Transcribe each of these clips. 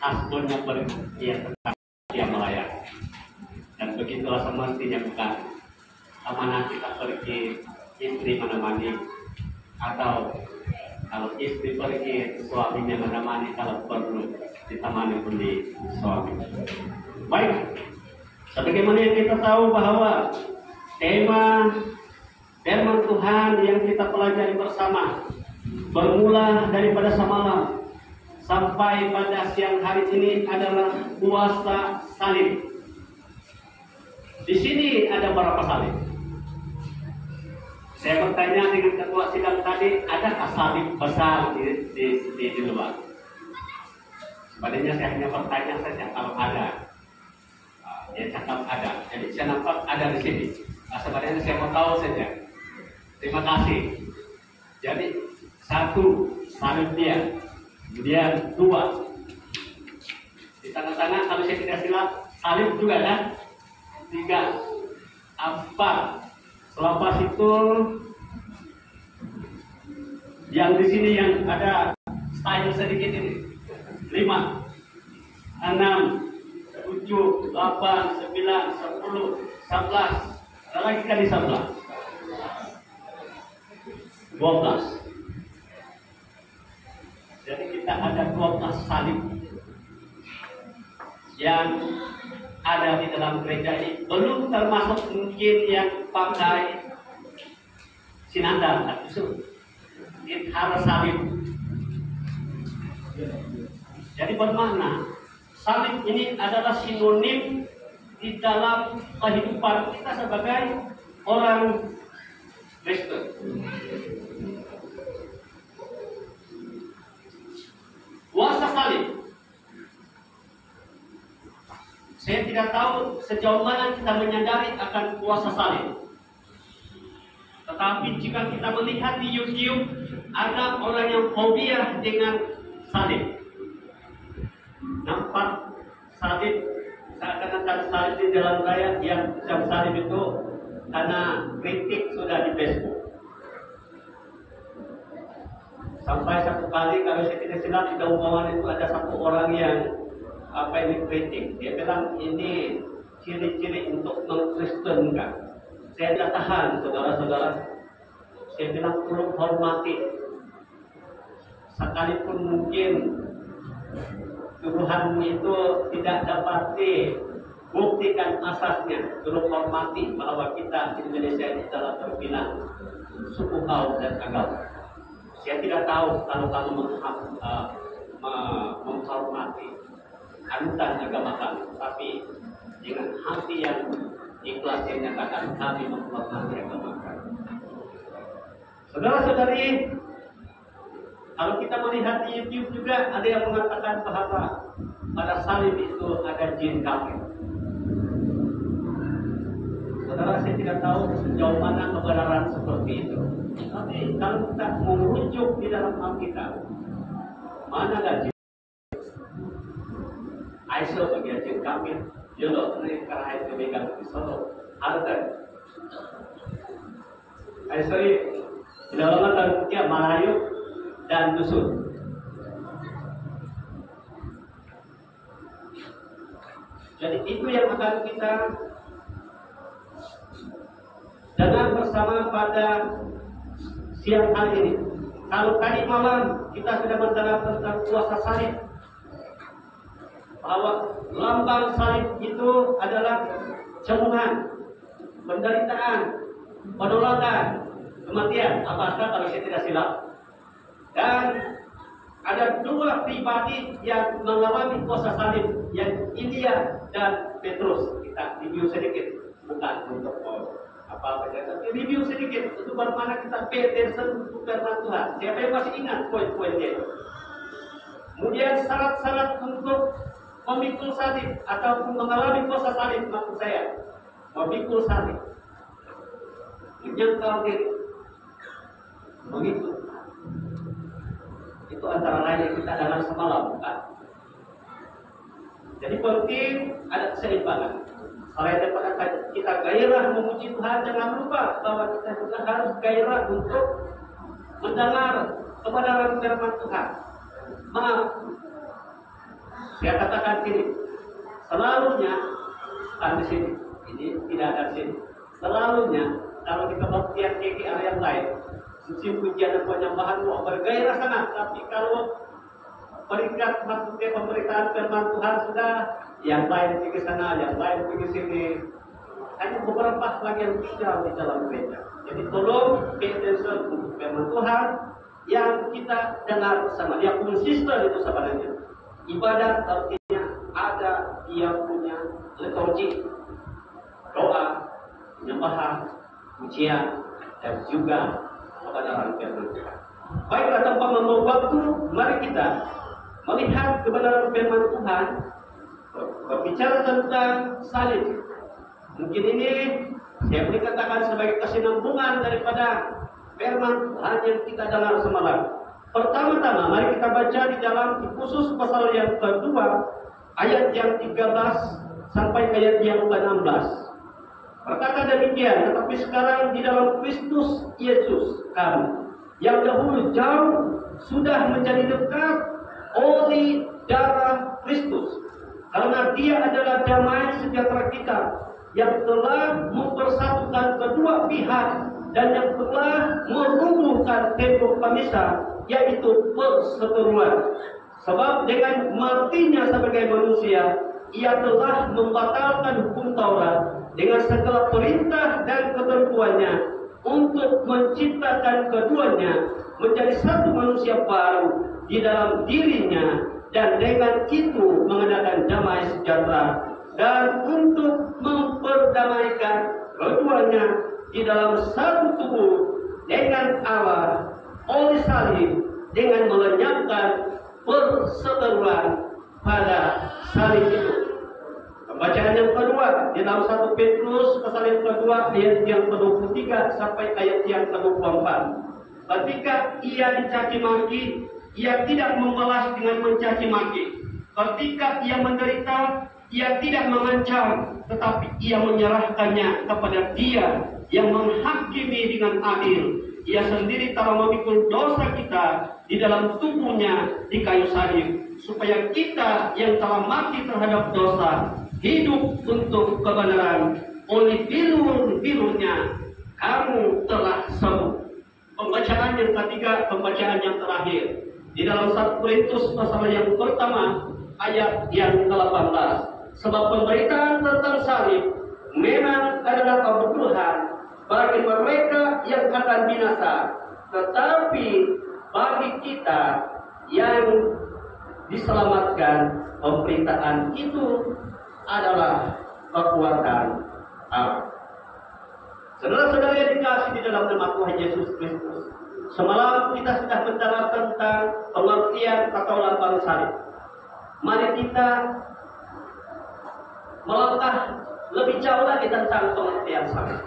husbandnya pergi, dia tetap dia melayani. Dan begitulah semestinya, bukan amanah kita pergi, istri menemani, atau kalau istri pergi, suaminya menemani, kalau perlu ditemani pun di suami. Baik, sebagaimana yang kita tahu bahwa tema firman Tuhan yang kita pelajari bersama bermula daripada semalam sampai pada siang hari ini adalah kuasa salib. Di sini ada berapa salib? Saya bertanya dengan ketua sidang tadi, adakah salib besar di luar? Sebenarnya saya hanya bertanya saja kalau ada. Dia cakap ada. Jadi saya nampak ada di sini. Sebenarnya saya mau tahu saja. Terima kasih. Jadi satu salib dia, kemudian dua di tengah-tengah kalau saya tidak silap salib juga kan, tiga, empat. Selepas itu yang di sini yang ada style sedikit ini, 5, 6, 7, 8, 9, 10, 11. Ada lagi kali 11, 12. Jadi kita ada 12 salib yang ada di dalam gereja ini, belum termasuk mungkin yang pakai sinandar atau harus salib. Jadi bermakna salib ini adalah sinonim di dalam kehidupan kita sebagai orang Kristen. Kuasa salib, saya tidak tahu sejauh mana kita menyadari akan kuasa salib. Tetapi jika kita melihat di YouTube, ada orang yang fobia dengan salib. Nampak salib, seakan-akan salib di jalan raya, yang salib itu karena kritik sudah di Facebook. Sampai satu kali, kalau saya tidak silap, di Daumawan itu ada satu orang yang ini kritik. Dia bilang ini ciri-ciri untuk mengkristenkan. Saya tidak tahan, saudara-saudara. Saya bilang perlu hormati. Sekalipun mungkin tuduhan itu tidak dapat dibuktikan asasnya, perlu hormati bahwa kita di Indonesia ini telah terbilang suku, kaum, dan agama. Saya tidak tahu kalau kamu menghormati anutan agama kami, tapi dengan hati yang ikhlas yang nyatakan kami menghormati agama kami. Saudara-saudari, kalau kita melihat di YouTube juga ada yang mengatakan bahwa pada salib itu ada jin kafir. Saudara, saya tidak tahu sejauh mana kebenaran seperti itu. Tapi kalau kita merujuk di dalam Alkitab, mana ada jin? Aisyah bagi jin kafir, jodoh ini karena itu megang di solo. Ada Aisyah di dalam Alkitab Melayu dan dusun. Jadi itu yang akan kita dengar bersama pada siang hari ini. Kalau tadi malam kita sudah mendengar tentang kuasa salib, bahwa lambang salib itu adalah cemoohan, penderitaan, penolakan, kematian. Apakah kalau saya tidak silap? Dan ada dua pribadi yang mengalami kuasa salib, yang Ilya dan Petrus. Kita review sedikit, bukan untuk apa-apa, tapi review sedikit untuk bagaimana kita pay attention untuk firman Tuhan. Siapa yang masih ingat poin-poinnya itu? Kemudian syarat-syarat untuk memikul salib ataupun mengalami kuasa salib, maksud saya memikul salib, menyangkal diri, begitu. Itu antara lain yang kita dengar semalam, bukan? Jadi penting ada keseimbangan. Selain daripada kita gairah memuji Tuhan, jangan lupa bahwa kita juga harus gairah untuk mendengar kebenaran firman Tuhan. Maaf, Saya katakan ini, selalunya bukan di sini, ini tidak ada di sini. Selalunya kalau di kebaktian KKR yang lain, musim pujian dan penyembahan bergairah sangat, tapi kalau peringkat maksudnya pemberitaan firman Tuhan sudah, yang lain pergi sana, yang lain pergi sini. Hanya beberapa lagi yang tinggal di dalam gereja. Jadi tolong pay attention untuk firman Tuhan yang kita dengar bersama. Yang konsisten itu sebenarnya. Ibadat artinya ada dia punya liturgi, doa, penyembahan, pujian, dan juga kebenaran firman Tuhan. Baiklah, tanpa membuang waktu, mari kita melihat kebenaran firman Tuhan, berbicara tentang salib. Mungkin ini saya boleh katakan sebagai kesinambungan daripada firman Tuhan yang kita dengar semalam. Pertama-tama mari kita baca di dalam khusus pasal yang kedua, ayat yang 13 sampai ayat yang ke-16. Berkata demikian, tetapi sekarang di dalam Kristus Yesus kami, yang dahulu jauh sudah menjadi dekat oleh darah Kristus, karena Dia adalah damai sejahtera kita, yang telah mempersatukan kedua pihak dan yang telah merubuhkan tembok pemisah, yaitu perseteruan. Sebab dengan matinya sebagai manusia, Ia telah membatalkan hukum Taurat dengan segala perintah dan ketentuannya, untuk menciptakan keduanya menjadi satu manusia baru di dalam dirinya, dan dengan itu mengadakan damai sejahtera, dan untuk memperdamaikan keduanya di dalam satu tubuh dengan Allah oleh salib, dengan melenyapkan perseteruan pada salib itu. Pembacaan yang kedua di dalam 1 Petrus pasal yang kedua ayat yang ke-23 sampai ayat yang ke-24. Ketika ia dicaci maki, ia tidak membalas dengan mencaci maki. Ketika ia menderita, ia tidak mengancam, tetapi ia menyerahkannya kepada Dia yang menghakimi dengan adil. Ia sendiri telah memikul dosa kita di dalam tubuhnya di kayu salib, supaya kita yang telah mati terhadap dosa hidup untuk kebenaran. Oleh bilur-bilurnya kamu telah sembuh. Pembacaan yang ketiga, pembacaan yang terakhir di dalam 1 Korintus pasal yang pertama ayat yang ke-18. Sebab pemberitaan tentang salib memang adalah kebutuhan bagi mereka yang akan binasa, tetapi bagi kita yang diselamatkan, pemberitaan itu adalah kekuatan Allah. Saudara-saudara yang dikasihi di dalam nama Tuhan Yesus Kristus, semalam kita sudah mendengar tentang pengertian atau lambang salib. Mari kita melangkah lebih jauh lagi tentang pengertian salib.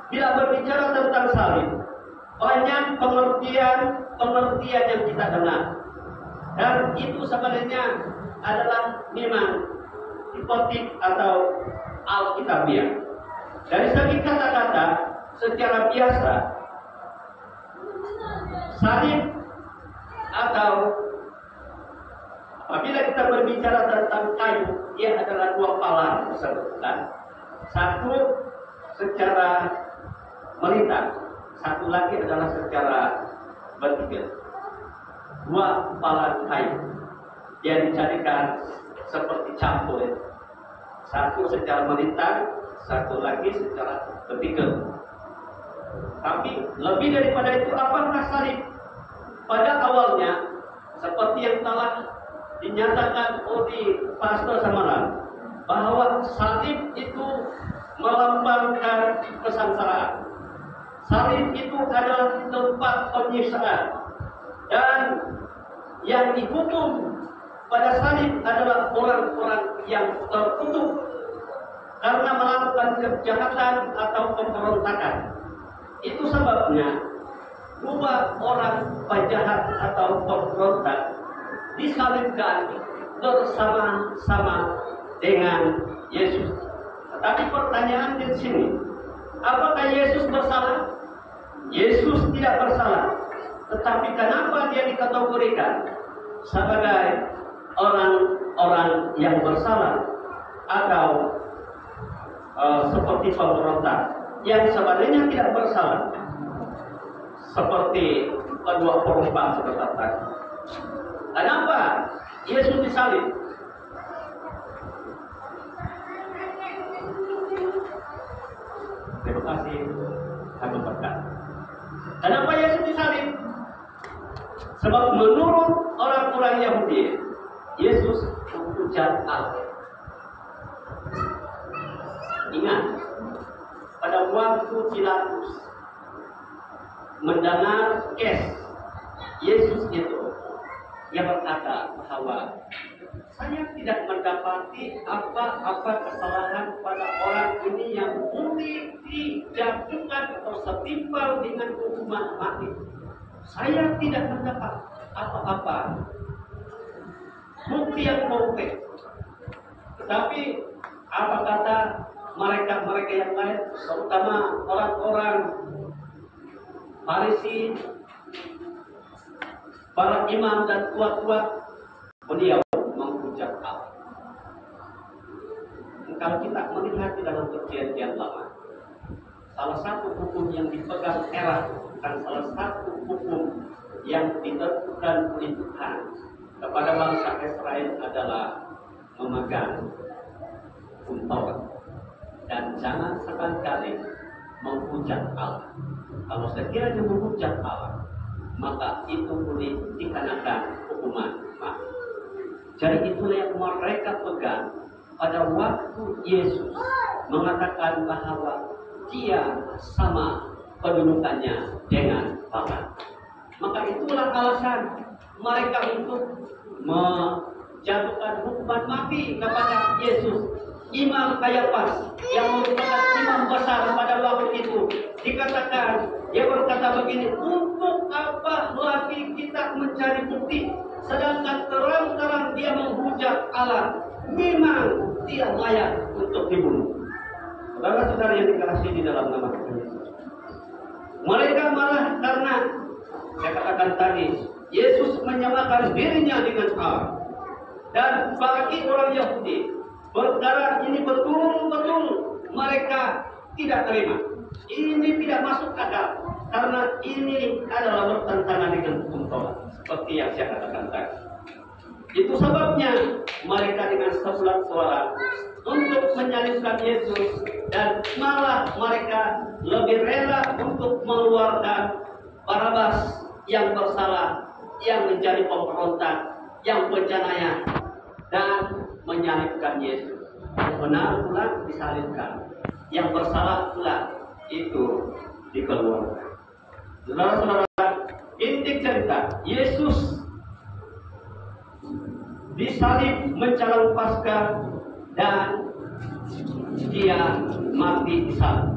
Bila berbicara tentang salib, banyak pengertian yang kita dengar, dan itu sebenarnya adalah memang hipotik atau alkitabiah. Dari segi kata-kata, secara biasa salib atau apabila kita berbicara tentang kayu, dia adalah dua palang tersebut, kan? Satu secara melintang, satu lagi adalah secara vertikal. Dua palang kayu yang dijadikan seperti campur, satu secara melintang, satu lagi secara vertikal. Tapi lebih daripada itu, apakah salib? Pada awalnya, seperti yang telah dinyatakan oleh pastor semalam, bahwa salib itu melambangkan kesengsaraan. Salib itu adalah tempat penyiksaan, dan yang dihukum pada salib adalah orang-orang yang terkutuk karena melakukan kejahatan atau pemberontakan. Itu sebabnya dua orang penjahat atau pemberontak disalibkan bersama-sama dengan Yesus. Tetapi pertanyaan di sini, apakah Yesus bersalah? Yesus tidak bersalah. Tetapi kenapa dia dikategorikan sebagai orang yang bersalah atau seperti pemberontak yang sebenarnya tidak bersalah, seperti kedua penumpang sebentar tadi. Kenapa Yesus disalib? Terima kasih, kami berkata. Kenapa Yesus disalib? Sebab menurut orang-orang Yahudi, Yesus menghujat Allah. Ingat, pada waktu Pilatus mendengar kes Yesus itu, ia berkata bahwa saya tidak mendapati apa-apa kesalahan pada orang ini yang boleh dijatuhkan atau setimpal dengan hukuman mati. Saya tidak mendapat apa-apa bukti yang konkret. Tetapi apa kata mereka yang lain, terutama orang-orang Farisi, para imam dan tua-tua, beliau menghujat Allah. Kalau kita melihat di dalam perjanjian lama, salah satu hukum yang dipegang erat dan salah satu hukum yang ditentukan oleh Tuhan kepada bangsa Israel adalah memegang hukum Taurat dan jangan sekali-kali menghujat Allah. Kalau sekiranya menghujat Allah, maka itu boleh dikenakan hukuman mati. Jadi itulah yang mereka pegang pada waktu Yesus mengatakan bahwa dia sama kedudukannya dengan Bapa. Maka itulah alasan mereka untuk menjatuhkan hukuman mati kepada Yesus. Imam Kayafas yang merupakan imam besar pada waktu itu dikatakan, dia berkata begini, untuk apa lagi kita mencari bukti sedangkan terang-terang dia menghujat Allah, memang dia layak untuk dibunuh. Saudara-saudara yang dikasihi di dalam nama Tuhan Yesus, mereka malah karena saya katakan tadi Yesus menyamakan dirinya dengan Allah, dan bagi orang Yahudi perkara ini betul-betul mereka tidak terima. Ini tidak masuk akal karena ini adalah bertentangan dengan hukum Taurat seperti yang saya katakan tadi. Itu sebabnya mereka dengan sebulat suara untuk menyalibkan Yesus, dan malah mereka lebih rela untuk mengeluarkan Barabas yang bersalah, yang menjadi pemberontak, yang penjanaya, dan menyalibkan Yesus. Yang benar pula disalibkan, yang bersalah pula itu dikeluarkan. Saudara-saudara, inti cerita, Yesus disalib mencalang Paskah dan dia mati disalib.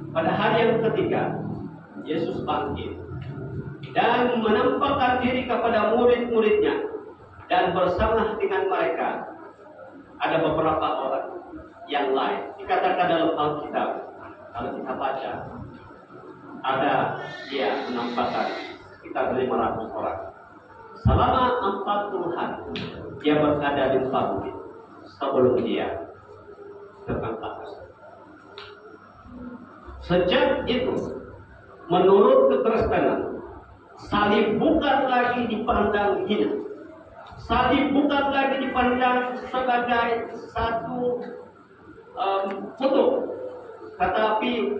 Pada hari yang ketiga, Yesus bangkit dan menampakkan diri kepada murid-muridnya, dan bersama dengan mereka ada beberapa orang yang lain. Dikatakan dalam Alkitab, kalau kita baca, ada dia menampakkan sekitar 500 orang. Selama 40 hari dia berada di muka bumi sebelum dia terangkat. Sejak itu, menurut keterangan, salib bukan lagi dipandang hina. Salib bukan lagi dipandang sebagai satu kutuk, tetapi